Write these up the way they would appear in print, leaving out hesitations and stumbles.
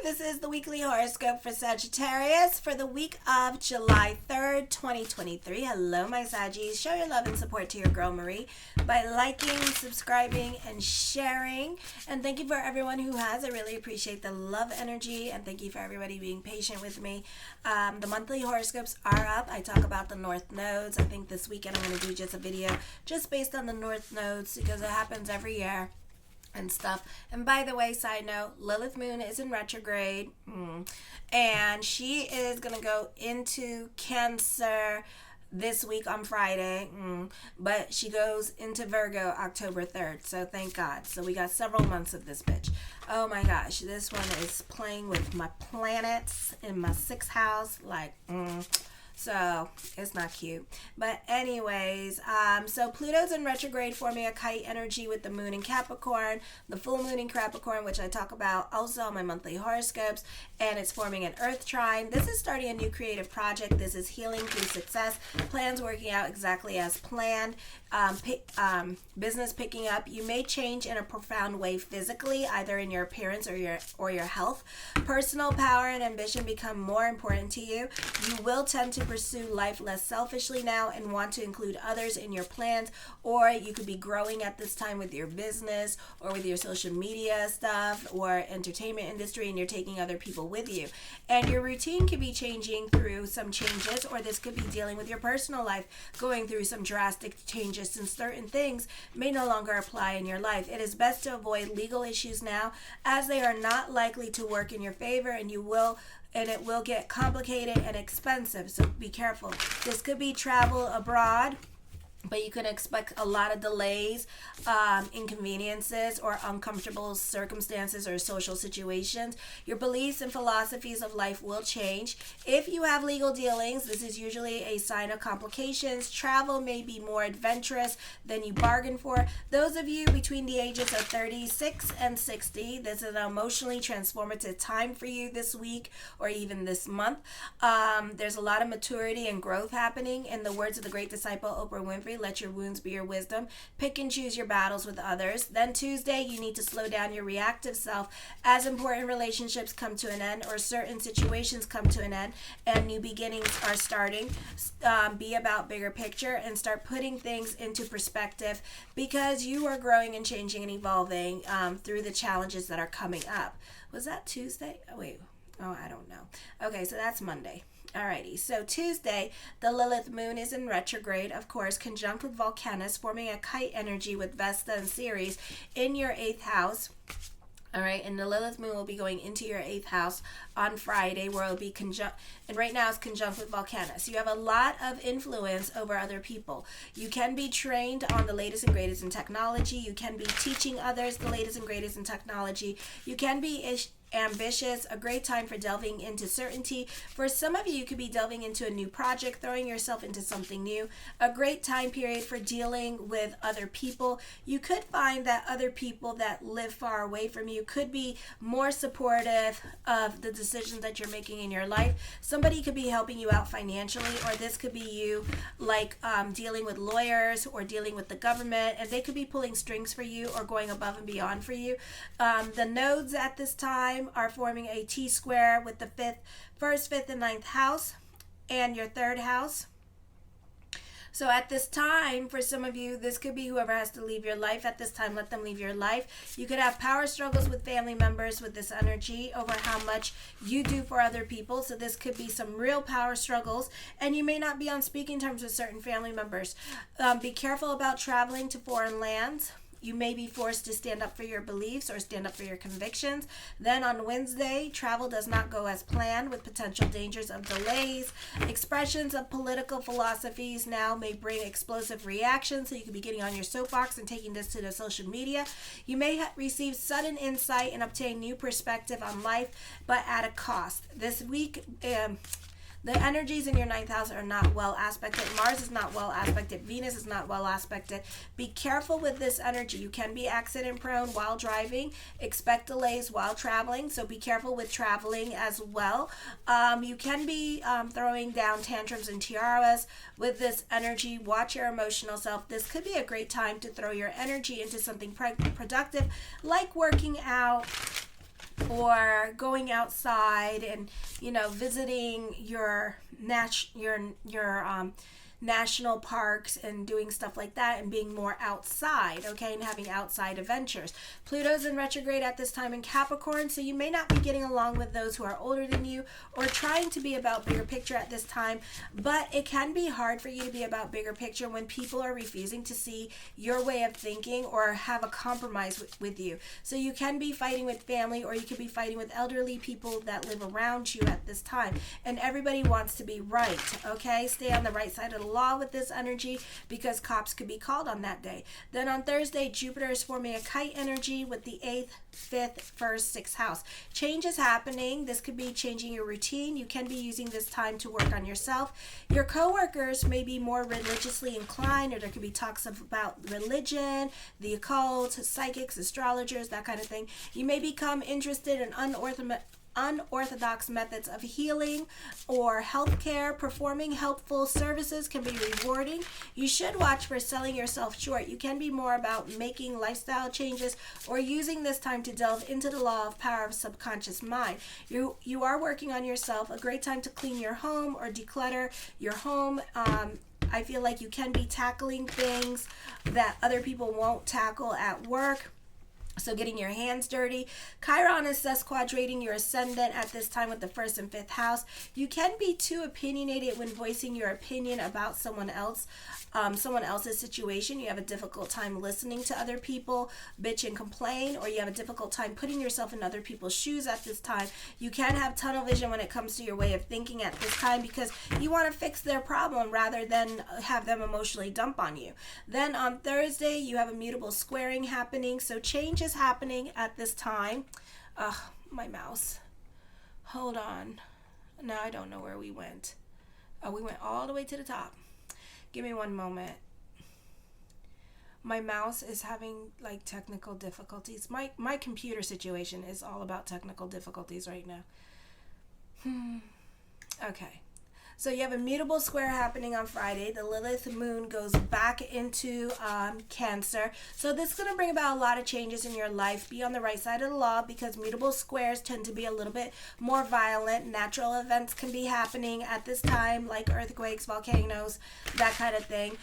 This is the weekly horoscope for Sagittarius for the week of July 3rd, 2023. Hello, my Saggies. Show your love and support to your girl Marie by liking, subscribing, and sharing. And thank you for everyone who has. I really appreciate the love energy, and thank you for everybody being patient with me. The monthly horoscopes are up. I talk about the North Nodes. I think this weekend I'm going to do just a video just based on the North Nodes because it happens every year and stuff. And by the way, side note, Lilith Moon is in retrograde, and she is gonna go into Cancer this week on Friday, but she goes into Virgo October 3rd, so thank God. So we got several months of this bitch. Oh my gosh, this one is playing with my planets in my 6th house, like so it's not cute. But anyways, so Pluto's in retrograde, forming a kite energy with the moon in Capricorn, the full moon in Capricorn, which I talk about also on my monthly horoscopes, and it's forming an earth trine. This is starting a new creative project. This is healing through success, plans working out exactly as planned, business picking up. You may change in a profound way physically, either in your appearance or your health. Personal power and ambition become more important to you. You will tend to pursue life less selfishly now and want to include others in your plans, or you could be growing at this time with your business or with your social media stuff or entertainment industry, and you're taking other people with you. And your routine could be changing through some changes, or this could be dealing with your personal life, going through some drastic changes since certain things may no longer apply in your life. It is best to avoid legal issues now, as they are not likely to work in your favor, and it will get complicated and expensive, so be careful. This could be travel abroad, but you can expect a lot of delays, inconveniences, or uncomfortable circumstances or social situations. Your beliefs and philosophies of life will change. If you have legal dealings, this is usually a sign of complications. Travel may be more adventurous than you bargained for. Those of you between the ages of 36 and 60, this is an emotionally transformative time for you this week or even this month. There's a lot of maturity and growth happening. In the words of the great disciple Oprah Winfrey, let your wounds be your wisdom. Pick and choose your battles with others. Then Tuesday, you need to slow down your reactive self as important relationships come to an end or certain situations come to an end and new beginnings are starting. Be about bigger picture and start putting things into perspective, because you are growing and changing and evolving through the challenges that are coming up. Was that Tuesday? I don't know. Okay, so that's Monday. Alrighty, so Tuesday, the Lilith Moon is in retrograde, of course, conjunct with Volcanus, forming a kite energy with Vesta and Ceres in your 8th house. All right, and the Lilith Moon will be going into your 8th house on Friday, where it'll be conjunct, and right now it's conjunct with Volcanus. You have a lot of influence over other people. You can be trained on the latest and greatest in technology. You can be teaching others the latest and greatest in technology. You can be ambitious, a great time for delving into certainty. For some of you, you could be delving into a new project, throwing yourself into something new. A great time period for dealing with other people. You could find that other people that live far away from you could be more supportive of the decisions that you're making in your life. Somebody could be helping you out financially, or this could be you dealing with lawyers or dealing with the government, and they could be pulling strings for you or going above and beyond for you. The nodes at this time are forming a T-square with the 1st, 5th, and 9th house and your 3rd house. So at this time, for some of you, this could be whoever has to leave your life at this time. Let them leave your life. You could have power struggles with family members with this energy over how much you do for other people. So this could be some real power struggles, and you may not be on speaking terms with certain family members. Be careful about traveling to foreign lands. You may be forced to stand up for your beliefs or stand up for your convictions. Then on Wednesday, travel does not go as planned with potential dangers of delays. Expressions of political philosophies now may bring explosive reactions, so you could be getting on your soapbox and taking this to the social media. You may receive sudden insight and obtain new perspective on life, but at a cost. This week, the energies in your 9th house are not well aspected. Mars is not well aspected. Venus is not well aspected. Be careful with this energy. You can be accident prone while driving. Expect delays while traveling, so be careful with traveling as well. You can be throwing down tantrums and tiaras with this energy. Watch your emotional self. This could be a great time to throw your energy into something productive, like working out, or going outside and, you know, visiting your national parks and doing stuff like that and being more outside, okay, and having outside adventures. Pluto's in retrograde at this time in Capricorn, so you may not be getting along with those who are older than you or trying to be about bigger picture at this time, but it can be hard for you to be about bigger picture when people are refusing to see your way of thinking or have a compromise with you. So you can be fighting with family, or you could be fighting with elderly people that live around you at this time, and everybody wants to be right, okay? Stay on the right side of the law with this energy, because cops could be called on that day. Then on Thursday, Jupiter is forming a kite energy with the 8th, 5th, 1st, 6th house. Change is happening. This could be changing your routine. You can be using this time to work on yourself. Your coworkers may be more religiously inclined, or there could be talks about religion, the occult, psychics, astrologers, that kind of thing. You may become interested in unorthodox methods of healing or healthcare. Performing helpful services can be rewarding. You should watch for selling yourself short. You can be more about making lifestyle changes or using this time to delve into the law of power of subconscious mind. You are working on yourself. A great time to clean your home or declutter your home. I feel like you can be tackling things that other people won't tackle at work. So getting your hands dirty. Chiron is sesquadrating your ascendant at this time with the 1st and 5th house. You can be too opinionated when voicing your opinion about someone else's situation. You have a difficult time listening to other people bitch and complain, or you have a difficult time putting yourself in other people's shoes at this time. You can have tunnel vision when it comes to your way of thinking at this time, because you want to fix their problem rather than have them emotionally dump on you. Then on Thursday, you have a mutable squaring happening. So change is happening at this time. My mouse. Hold on. Now I don't know where we went. Oh, we went all the way to the top. Give me one moment. My mouse is having like technical difficulties. My computer situation is all about technical difficulties right now. Okay. So you have a mutable square happening on Friday. The Lilith moon goes back into Cancer. So this is going to bring about a lot of changes in your life. Be on the right side of the law, because mutable squares tend to be a little bit more violent. Natural events can be happening at this time, like earthquakes, volcanoes, that kind of thing.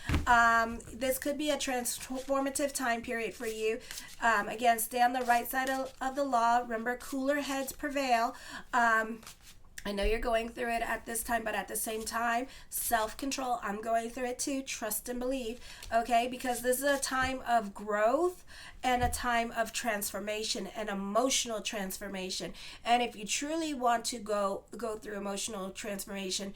This could be a transformative time period for you. Again, stay on the right side of the law. Remember, cooler heads prevail. I know you're going through it at this time, but at the same time, self-control. I'm going through it too. Trust and believe, okay? Because this is a time of growth and a time of transformation and emotional transformation. And if you truly want to go through emotional transformation,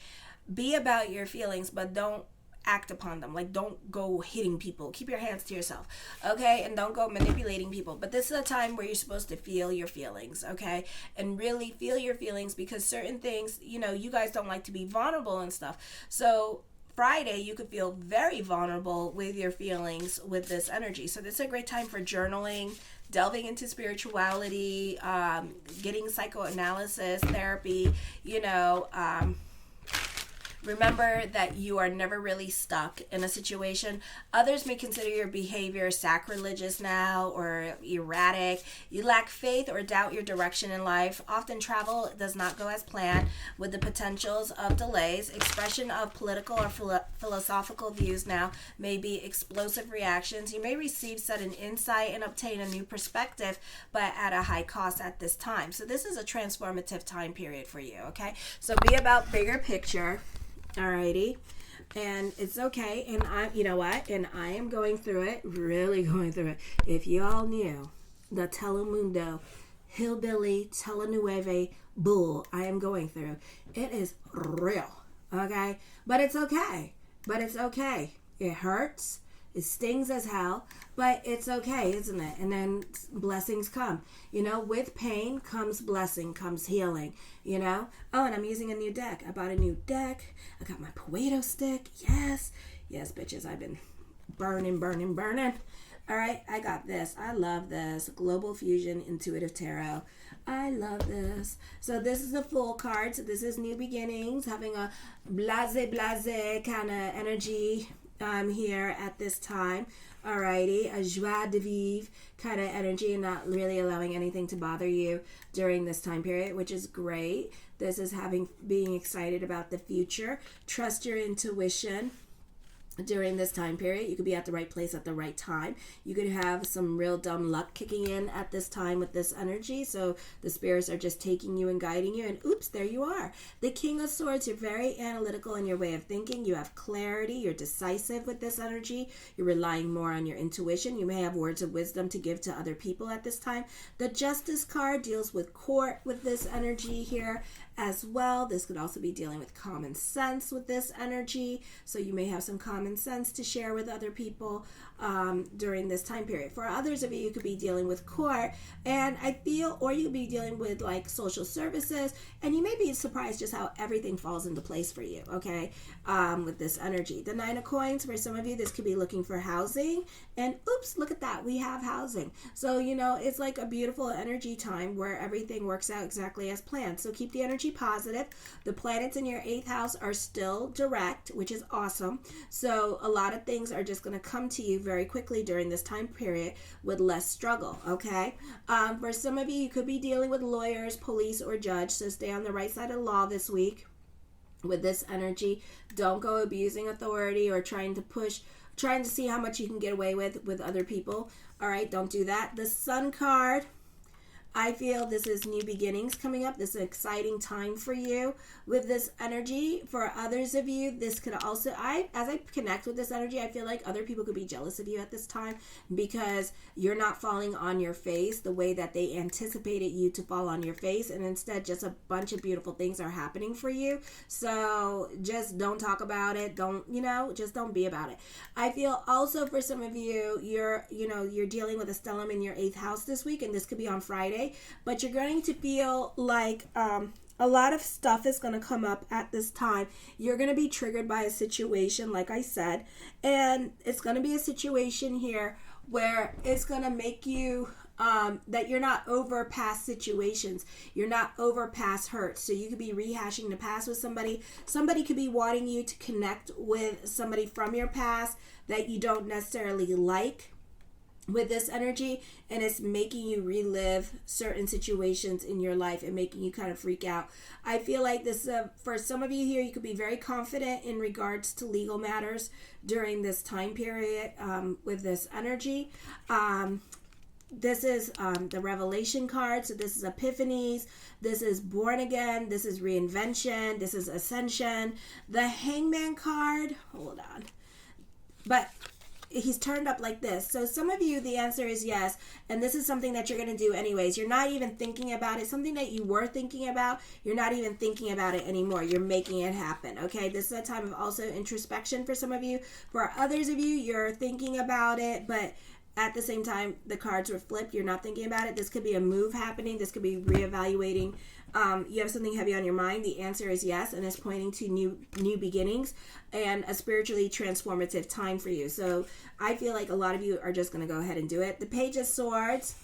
be about your feelings, but don't act upon them. Like, don't go hitting people. Keep your hands to yourself, okay? And don't go manipulating people. But this is a time where you're supposed to feel your feelings, okay? And really feel your feelings, because certain things, you know, you guys don't like to be vulnerable and stuff. So Friday, you could feel very vulnerable with your feelings with this energy. So this is a great time for journaling, delving into spirituality, getting psychoanalysis, therapy, you know, remember that you are never really stuck in a situation. Others may consider your behavior sacrilegious now or erratic. You lack faith or doubt your direction in life. Often travel does not go as planned, with the potentials of delays. Expression of political or philosophical views now may be explosive reactions. You may receive sudden insight and obtain a new perspective, but at a high cost at this time. So this is a transformative time period for you, okay? So be about bigger picture. Alrighty, and it's okay, and you know what, and I am going through it, really going through it. If y'all knew the Telemundo hillbilly telenueve bull I am going through, it is real, okay, but it's okay, it hurts, it stings as hell, but it's okay, isn't it? And then blessings come. You know, with pain comes blessing, comes healing, you know? Oh, and I'm using a new deck. I bought a new deck. I got my Pareto stick. Yes, bitches, I've been burning. All right, I got this. I love this. Global Fusion Intuitive Tarot. I love this. So this is the full card. So this is new beginnings, having a blase kind of energy. here at this time. Alrighty, a joie de vivre kind of energy, and not really allowing anything to bother you during this time period, which is great. This is being excited about the future. Trust your intuition. During this time period, you could be at the right place at the right time. You could have some real dumb luck kicking in at this time with this energy. So the spirits are just taking you and guiding you, and oops, there you are. The King of Swords, you're very analytical in your way of thinking. You have clarity. You're decisive with this energy. You're relying more on your intuition. You may have words of wisdom to give to other people at this time. The Justice card deals with court with this energy here as well. This could also be dealing with common sense with this energy. So you may have some common sense to share with other people during this time period. For others of you, you could be dealing with court, and I feel, or you could be dealing with like social services, and you may be surprised just how everything falls into place for you, okay, with this energy. The Nine of Coins, for some of you, this could be looking for housing, and oops, look at that, we have housing. So, you know, it's like a beautiful energy time where everything works out exactly as planned. So keep the energy positive. The planets in your 8th house are still direct, which is awesome. So a lot of things are just going to come to you very quickly during this time period with less struggle, okay? For some of you, you could be dealing with lawyers, police, or judge, so stay on the right side of the law this week with this energy. Don't go abusing authority or trying to see how much you can get away with other people. All right, don't do that. The Sun card, I feel this is new beginnings coming up. This is an exciting time for you with this energy. For others of you, this could also, as I connect with this energy, I feel like other people could be jealous of you at this time because you're not falling on your face the way that they anticipated you to fall on your face, and instead just a bunch of beautiful things are happening for you. So just don't talk about it. Just don't be about it. I feel also for some of you, you're dealing with a stellium in your 8th house this week, and this could be on Friday. But you're going to feel like a lot of stuff is going to come up at this time. You're going to be triggered by a situation, like I said, and it's going to be a situation here where it's going to make you that you're not over past situations. You're not over past hurts. So you could be rehashing the past with somebody. Somebody could be wanting you to connect with somebody from your past that you don't necessarily like with this energy, and it's making you relive certain situations in your life and making you kind of freak out. I feel like this for some of you here, you could be very confident in regards to legal matters during this time period with this energy. This is the Revelation card. So this is Epiphanies. This is Born Again. This is Reinvention. This is Ascension. The Hangman card. Hold on. But he's turned up like this. So some of you, the answer is yes, and this is something that you're going to do anyways. You're not even thinking about it. Something that you were thinking about, you're not even thinking about it anymore. You're making it happen, okay? This is a time of also introspection for some of you. For others of you, you're thinking about it, but at the same time, the cards were flipped. You're not thinking about it. This could be a move happening. This could be reevaluating. You have something heavy on your mind. The answer is yes, and it's pointing to new beginnings and a spiritually transformative time for you. So I feel like a lot of you are just going to go ahead and do it. The Page of Swords,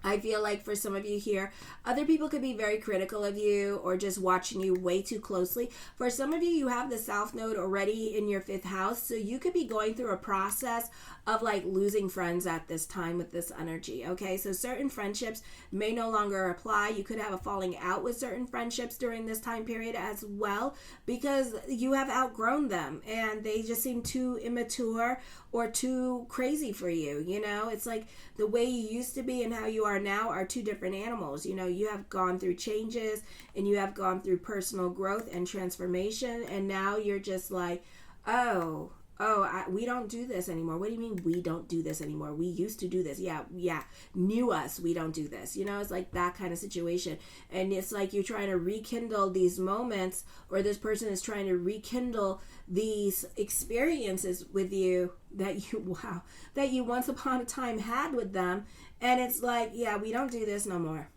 I feel like for some of you here, other people could be very critical of you or just watching you way too closely. For some of you, you have the South Node already in your 5th house, so you could be going through a process of like losing friends at this time with this energy, okay? So certain friendships may no longer apply. You could have a falling out with certain friendships during this time period as well because you have outgrown them and they just seem too immature or too crazy for you, you know? It's like the way you used to be and how you are now are two different animals. You know, you have gone through changes and you have gone through personal growth and transformation, and now you're just like, we don't do this anymore. What do you mean we don't do this anymore? We used to do this. Yeah. Knew us. We don't do this. You know, it's like that kind of situation. And it's like you're trying to rekindle these moments, or this person is trying to rekindle these experiences with you that you once upon a time had with them. And it's like, yeah, we don't do this no more.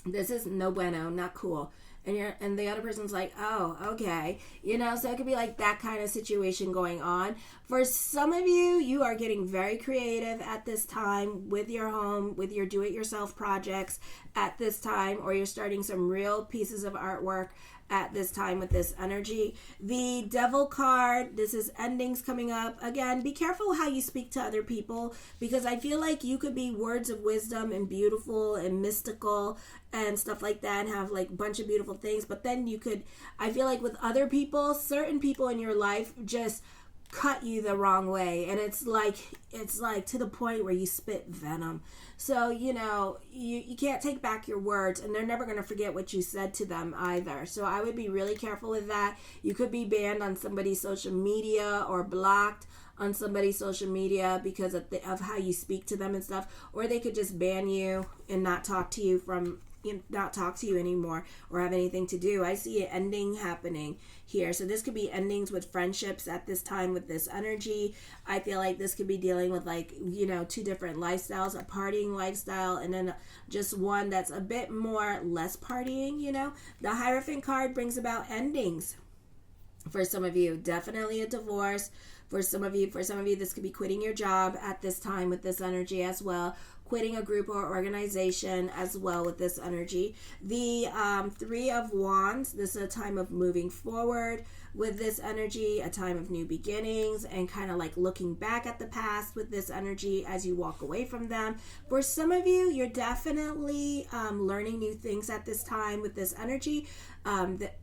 This is no bueno, not cool. and the other person's like, oh, okay, you know. So it could be like that kind of situation going on. For some of you, you are getting very creative at this time with your home, with your do-it-yourself projects at this time, or you're starting some real pieces of artwork at this time with this energy. The Devil card, this is endings coming up. Again, be careful how you speak to other people, because I feel like you could be words of wisdom and beautiful and mystical and stuff like that, and have like a bunch of beautiful things, but then you could, I feel like with other people, certain people in your life just cut you the wrong way, and it's like to the point where you spit venom. So you know, you can't take back your words, and they're never going to forget what you said to them either. So I would be really careful with that. You could be banned on somebody's social media or blocked on somebody's social media because of how you speak to them and stuff, or they could just ban you and not talk to you anymore or have anything to do. I see an ending happening here. So this could be endings with friendships at this time with this energy. I feel like this could be dealing with like, you know, two different lifestyles, a partying lifestyle and then just one that's a bit more less partying, you know. The Hierophant card brings about endings. For some of you, definitely a divorce. For some of you, this could be quitting your job at this time with this energy as well. Quitting a group or organization as well with this energy. The Three of Wands, this is a time of moving forward with this energy, a time of new beginnings and kind of like looking back at the past with this energy as you walk away from them. For some of you, you're definitely learning new things at this time with this energy.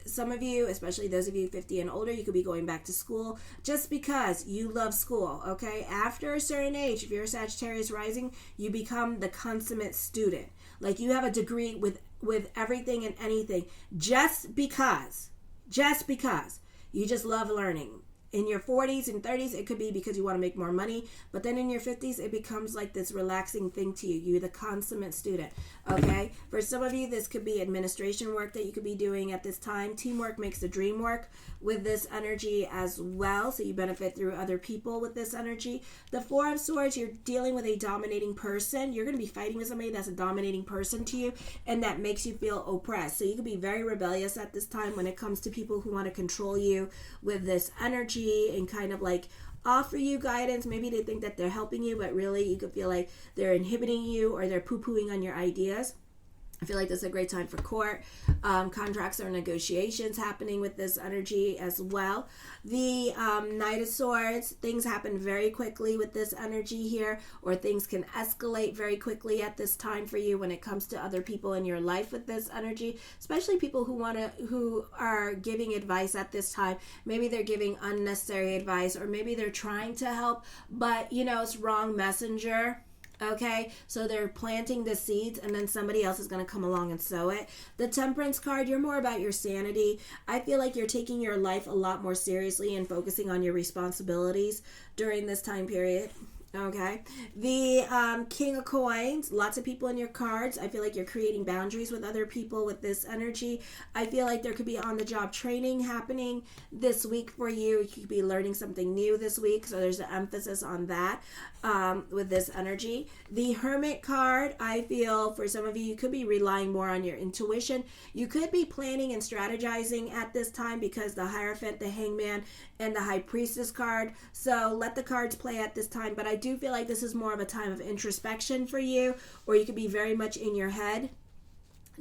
Some of you, especially those of you 50 and older, you could be going back to school just because you love school, okay? After a certain age, if you're a Sagittarius rising, you become the consummate student. Like you have a degree with everything and anything just because you just love learning. In your 40s and 30s, it could be because you want to make more money. But then in your 50s, it becomes like this relaxing thing to you. You're the consummate student, okay? For some of you, this could be administration work that you could be doing at this time. Teamwork makes the dream work with this energy as well. So you benefit through other people with this energy. The Four of Swords, you're dealing with a dominating person. You're going to be fighting with somebody that's a dominating person to you, and that makes you feel oppressed. So you could be very rebellious at this time when it comes to people who want to control you with this energy and kind of like offer you guidance. Maybe they think that they're helping you, but really you could feel like they're inhibiting you or they're poo-pooing on your ideas. I feel like this is a great time for court. Contracts or negotiations happening with this energy as well. The Knight of Swords, things happen very quickly with this energy here, or things can escalate very quickly at this time for you when it comes to other people in your life with this energy, especially people who are giving advice at this time. Maybe they're giving unnecessary advice, or maybe they're trying to help, but you know, it's wrong messenger. Okay, so they're planting the seeds and then somebody else is going to come along and sow it. The Temperance card, you're more about your sanity. I feel like you're taking your life a lot more seriously and focusing on your responsibilities during this time period. Okay, the King of Coins, lots of people in your cards. I feel like you're creating boundaries with other people with this energy. I feel like there could be on-the-job training happening this week for you. You could be learning something new this week, so there's an emphasis on that with this energy. The Hermit card, I feel for some of you, you could be relying more on your intuition. You could be planning and strategizing at this time because the Hierophant, the Hangman, and the High Priestess card. So let the cards play at this time, but I do feel like this is more of a time of introspection for you, or you could be very much in your head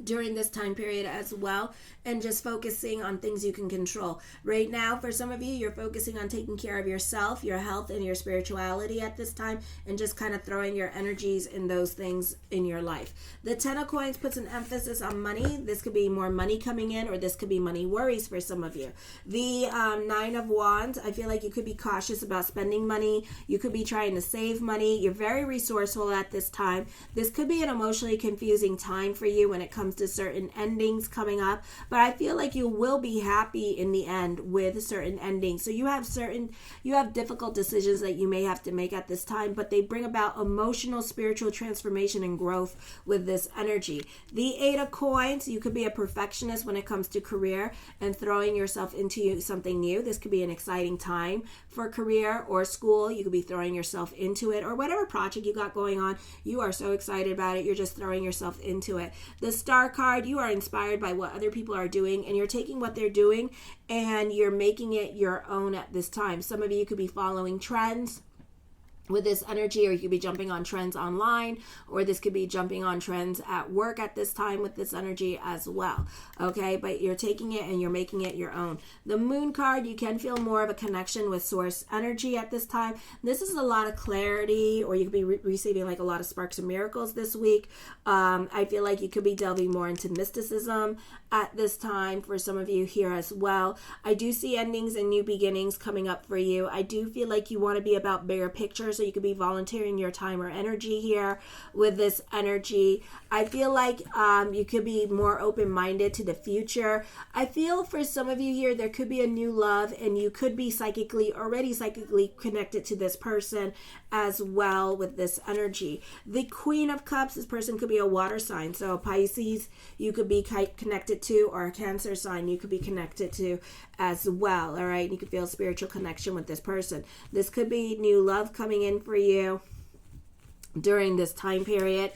during this time period as well, and just focusing on things you can control. Right now, for some of you, you're focusing on taking care of yourself, your health, and your spirituality at this time, and just kind of throwing your energies in those things in your life. The Ten of Coins puts an emphasis on money. This could be more money coming in, or this could be money worries for some of you. The Nine of Wands, I feel like you could be cautious about spending money. You could be trying to save money. You're very resourceful at this time. This could be an emotionally confusing time for you when it comes to certain endings coming up, but I feel like you will be happy in the end with certain endings. So you have difficult decisions that you may have to make at this time, but they bring about emotional, spiritual transformation and growth with this energy. The Eight of Coins, you could be a perfectionist when it comes to career and throwing yourself into something new. This could be an exciting time for career or school. You could be throwing yourself into it, or whatever project you got going on. You are so excited about it, you're just throwing yourself into it. The Star Star card, you are inspired by what other people are doing, and you're taking what they're doing and you're making it your own at this time. Some of you could be following trends with this energy, or you could be jumping on trends online, or this could be jumping on trends at work at this time with this energy as well. Okay, but you're taking it and you're making it your own. The Moon card, you can feel more of a connection with source energy at this time. This is a lot of clarity, or you could be receiving like a lot of sparks and miracles this week. I feel like you could be delving more into mysticism at this time for some of you here as well. I do see endings and new beginnings coming up for you. I do feel like you want to be about bigger pictures, so you could be volunteering your time or energy here with this energy. I feel like you could be more open-minded to the future. I feel for some of you here, there could be a new love, and you could be already psychically connected to this person as well with this energy. The Queen of Cups, this person could be a water sign. So Pisces, you could be connected to, or a Cancer sign, you could be connected to as well. All right. You could feel a spiritual connection with this person. This could be new love coming in for you during this time period.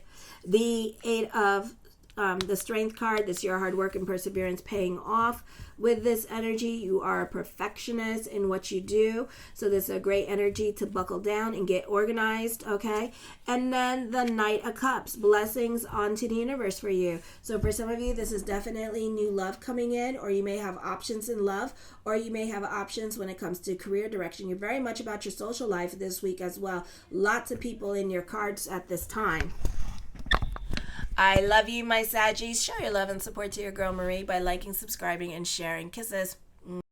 The Eight of the Strength card, this is your hard work and perseverance paying off. With this energy, you are a perfectionist in what you do. So this is a great energy to buckle down and get organized, okay? And then the Knight of Cups, blessings onto the universe for you. So for some of you, this is definitely new love coming in, or you may have options in love, or you may have options when it comes to career direction. You're very much about your social life this week as well. Lots of people in your cards at this time. I love you, my Saggies. Show your love and support to your girl Marie by liking, subscribing, and sharing. Kisses.